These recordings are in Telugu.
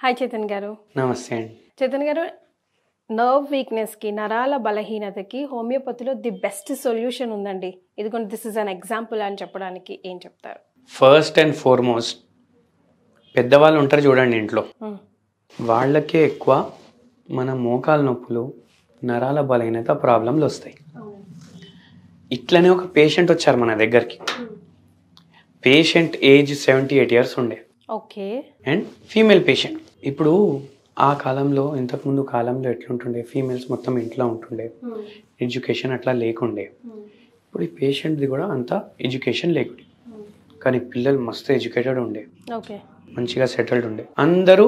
హాయ్ చేతన్ గారు. నమస్తే అండి. చేతన్ గారు, నర్వ్ వీక్నెస్కి, నరాల బలహీనతకి హోమియోపతిలో ది బెస్ట్ సొల్యూషన్ ఉందండి. ఇదిగోండి, దిస్ ఇస్ అన్ ఎగ్జాంపుల్ అని చెప్పడానికి ఏం చెప్తారు? ఫస్ట్ అండ్ ఫార్మోస్ట్ పెద్దవాళ్ళు ఉంటారు చూడండి ఇంట్లో, వాళ్ళకే ఎక్కువ మన మోకాలు నొప్పులు, నరాల బలహీనత ప్రాబ్లంలు వస్తాయి. ఇట్లనే ఒక పేషెంట్ వచ్చారు మన దగ్గరికి. పేషెంట్ ఏజ్ 78 years ఉండే. ఓకే. And female patient. ఇప్పుడు ఆ కాలంలో, ఇంతకుముందు కాలంలో ఎట్లుంటుండే, ఫీమేల్స్ మొత్తం ఇంట్లో ఉంటుండే, ఎడ్యుకేషన్ అట్లా లేకుండే. ఇప్పుడు ఈ పేషెంట్ది కూడా అంత ఎడ్యుకేషన్ లేకుండే, కానీ పిల్లలు మస్తు ఎడ్యుకేటెడ్ ఉండే, ఓకే, మంచిగా సెటిల్డ్ ఉండే. అందరూ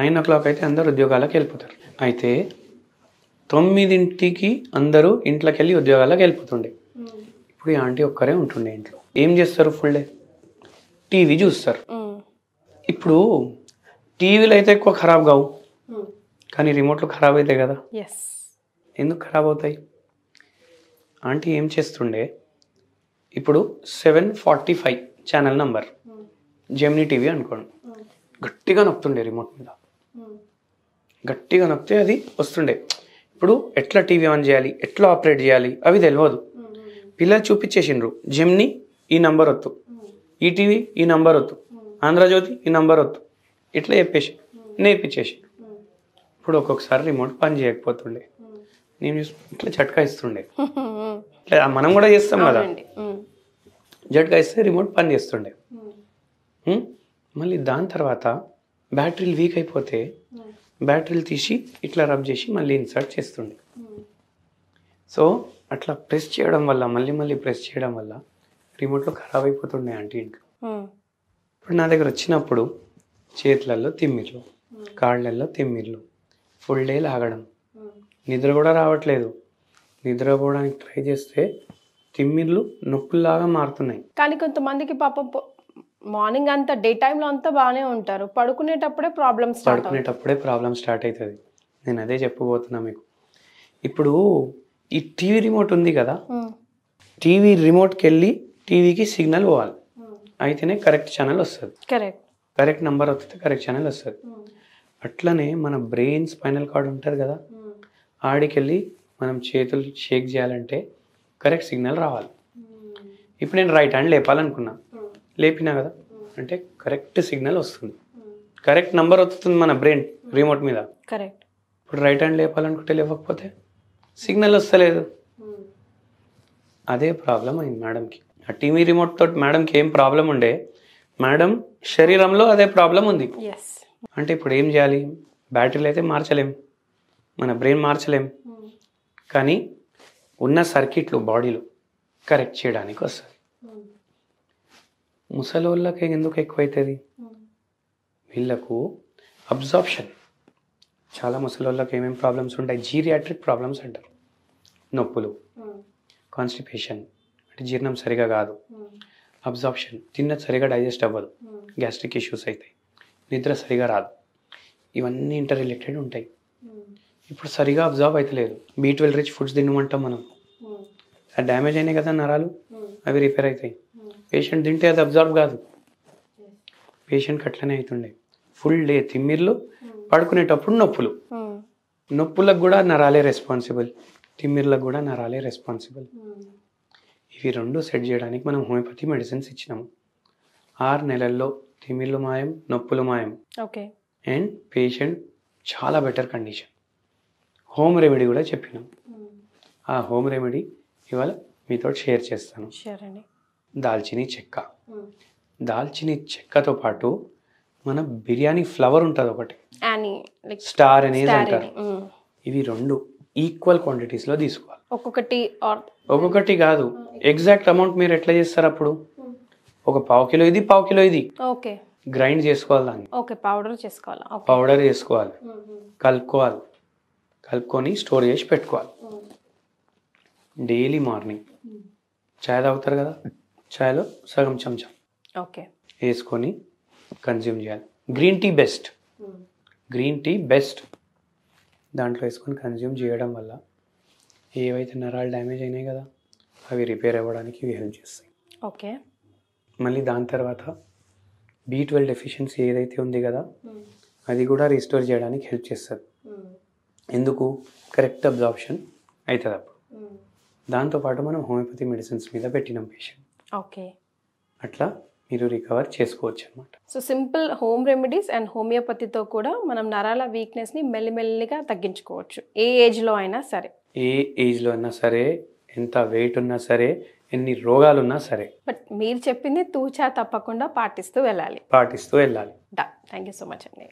9 o'clock అయితే అందరూ ఉద్యోగాలకు వెళ్ళిపోతారు. అయితే 9 అందరూ ఇంట్లోకి వెళ్ళి ఉద్యోగాలకు వెళ్ళిపోతుండే. ఇప్పుడు ఈ ఆంటీ ఒక్కరే ఉంటుండే ఇంట్లో. ఏం చేస్తారు? ఫుల్ డే టీవీ చూస్తారు. ఇప్పుడు టీవీలో అయితే ఎక్కువ ఖరాబ్ కావు, కానీ రిమోట్లో ఖరాబ్ అవుతాయి కదా. ఎందుకు ఖరాబ్ అవుతాయి? ఆంటీ ఏం చేస్తుండే, ఇప్పుడు 745 ఛానల్ నంబర్ జెమినీ టీవీ అనుకోండి, గట్టిగా నొక్కుతుండే రిమోట్ మీద. గట్టిగా నొక్కితే అది వస్తుండే. ఇప్పుడు ఎట్లా టీవీ ఆన్ చేయాలి, ఎట్లా ఆపరేట్ చేయాలి అవి తెలియదు. పిల్లలు చూపించేసిండ్రు, జెమినీ ఈ నంబర్ వద్దు, ఈటీవీ ఈ నంబర్ వద్దు, ఆంధ్రజ్యోతి ఈ నంబర్ వద్దు, ఇట్లా చెప్పేసి నేర్పించేసి. ఇప్పుడు ఒక్కొక్కసారి రిమోట్ పని చేయకపోతుండే, నేను ఇట్లా జట్కా ఇస్తుండే. ఇట్లా మనం కూడా చేస్తాం కదా, జట్కా ఇస్తే రిమోట్ పని చేస్తుండే. మళ్ళీ దాని తర్వాత బ్యాటరీలు వీక్ అయిపోతే బ్యాటరీలు తీసి ఇట్లా రబ్ చేసి మళ్ళీ ఇన్సర్ట్ చేస్తుండే. సో అట్లా ప్రెస్ చేయడం వల్ల, మళ్ళీ మళ్ళీ ప్రెస్ చేయడం వల్ల రిమోట్లో ఖరాబ్ అయిపోతుండే ఆంటీ ఇంట్లో. ఇప్పుడు నా దగ్గర వచ్చినప్పుడు చేతులలో తిమ్మిర్లు, కాళ్ళల్లో తిమ్మిర్లు, ఫుల్ డే లాగడం, నిద్ర కూడా రావట్లేదు. నిద్రపోవడానికి ట్రై చేస్తే తిమ్మిర్లు నొప్పుల్లాగా మారుతున్నాయి. కానీ కొంతమందికి పాపం మార్నింగ్ అంతా, డే టైంలో అంతా బాగానే ఉంటారు, పడుకునేటప్పుడే ప్రాబ్లమ్ స్టార్ట్ అవుతుంది. నేను అదే చెప్పబోతున్నా మీకు. ఇప్పుడు ఈ టీవీ రిమోట్ ఉంది కదా, టీవీ రిమోట్కి వెళ్ళి టీవీకి సిగ్నల్ పోవాలి, అయితేనే కరెక్ట్ ఛానల్ వస్తుంది, కరెక్ట్ నెంబర్ వస్తే కరెక్ట్ ఛానల్ వస్తుంది. అట్లనే మన బ్రెయిన్, స్పైనల్ కార్డ్ ఉంటుంది కదా, ఆడికెళ్ళి మనం చేతులు షేక్ చేయాలంటే కరెక్ట్ సిగ్నల్ రావాలి. ఇప్పుడు నేను రైట్ హ్యాండ్ లేపాలనుకున్నా, లేపినా కదా అంటే కరెక్ట్ సిగ్నల్ వస్తుంది, కరెక్ట్ నెంబర్ వస్తుంది మన బ్రెయిన్ రిమోట్ మీద. కరెక్ట్. ఇప్పుడు రైట్ హ్యాండ్ లేపాలనుకుంటే లేవకపోతే సిగ్నల్ వస్తలేదు. అదే ప్రాబ్లం అయింది మేడంకి. ఆ టీవీ రిమోట్ తోటి మేడంకి ఏం ప్రాబ్లం ఉండే, మేడం శరీరంలో అదే ప్రాబ్లం ఉంది. అంటే ఇప్పుడు ఏం చేయాలి? బ్యాటరీలు అయితే మార్చలేం, మన బ్రెయిన్ మార్చలేం, కానీ ఉన్న సర్క్యూట్లు బాడీలో కరెక్ట్ చేయడానికి వస్తుంది. ముసలోళ్ళకి ఎందుకు ఎక్కువైతుంది? వీళ్ళకు అబ్జార్ప్షన్. చాలా ముసలోళ్ళకి ఏమేమి ప్రాబ్లమ్స్ ఉంటాయి? జీరియాట్రిక్ ప్రాబ్లమ్స్ అంటారు. నొప్పులు, కాన్స్టిపేషన్ అంటే జీర్ణం సరిగా కాదు, అబ్జార్ప్షన్ తిన్నది సరిగా డైజెస్ట్ అవ్వదు, గ్యాస్ట్రిక్ ఇష్యూస్ అవుతాయి, నిద్ర సరిగా రాదు, ఇవన్నీ ఇంటర్ రిలేటెడ్ ఉంటాయి. ఇప్పుడు సరిగా అబ్జార్బ్ అవుతలేదు. B12 రిచ్ ఫుడ్స్ తినమంటాం మనం, అది డ్యామేజ్ అయినాయి కదా నరాలు, అవి రిపేర్ అవుతాయి. పేషెంట్ తింటే అది అబ్జార్బ్ కాదు, పేషెంట్కి అట్లనే అవుతుండే. ఫుల్ డే తిమ్మిర్లు, పడుకునేటప్పుడు నొప్పులు. నొప్పులకు కూడా నరాలే రెస్పాన్సిబుల్, తిమ్మిర్లకు కూడా నరాలే రెస్పాన్సిబుల్. ఇవి రెండు సెట్ చేయడానికి మనం హోమియోపతి మెడిసిన్స్ ఇచ్చినాము. 6 నెలల్లో తిమ్మిర్లు మాయం, నొప్పులు మాయం. అండ్ పేషెంట్ చాలా బెటర్ కండిషన్. హోమ్ రెమెడీ కూడా చెప్పినాం. ఆ హోమ్ రెమెడీ ఇవాళ మీతో షేర్ చేస్తాను. దాల్చినీ చెక్క. దాల్చినీ చెక్కతో పాటు మన బిర్యానీ ఫ్లవర్ ఉంటుంది ఒకటి, స్టార్ అనేది అంటారు. ఇవి రెండు ఈక్వల్ క్వాంటిటీస్లో తీసుకోవాలి. ఒక్కొక్కటి కాదు, ఎగ్జాక్ట్ అమౌంట్ మీరు ఎట్లా చేస్తారు? అప్పుడు ఒక పావు కిలో ఇది గ్రైండ్ చేసుకోవాలి, దాన్ని పౌడర్ చేసుకోవాలి, కలుపుకొని స్టోర్ చేసి పెట్టుకోవాలి. డైలీ మార్నింగ్ చాయ్ తాగుతారు కదా, చాయ్లో సగం చెంచా వేసుకొని కన్జ్యూమ్ చేయాలి. గ్రీన్ టీ బెస్ట్ దాంట్లో వేసుకొని కన్జ్యూమ్ చేయడం వల్ల ఏవైతే నరాలు డ్యామేజ్ అయినాయి కదా అవి రిపేర్ అవ్వడానికి ఇవి హెల్ప్ చేస్తాయి. మళ్ళీ దాని తర్వాత B12 డెఫిషియన్సీ ఏదైతే ఉంది కదా అది కూడా రీస్టోర్ చేయడానికి హెల్ప్ చేస్తుంది. ఎందుకు? కరెక్ట్ అబ్జార్ప్షన్ అవుతుంది అప్పుడు. దాంతోపాటు మనం హోమియోపతి మెడిసిన్స్ మీద పెట్టినాం పేషెంట్. ఓకే. అట్లా మీరు రికవర్ చేసుకోవచ్చు అనమాట. So simple home remedies and హోమియోపతితో కూడా మనం నరాల వీక్నెస్ని మెల్లిమెల్లిగా తగ్గించుకోవచ్చు, ఏ ఏజ్లో అయినా సరే. ఏ ఏజ్లో అయినా సరే, ఎంత వెయిట్ ఉన్నా సరే, ఎన్ని రోగాలు ఉన్నా సరే. బట్ మీరు చెప్పింది తూచా తప్పకుండా పాటిస్తూ వెళ్ళాలి. పాటిస్తూ వెళ్ళాలి. థ్యాంక్ యూ సో మచ్ అండి.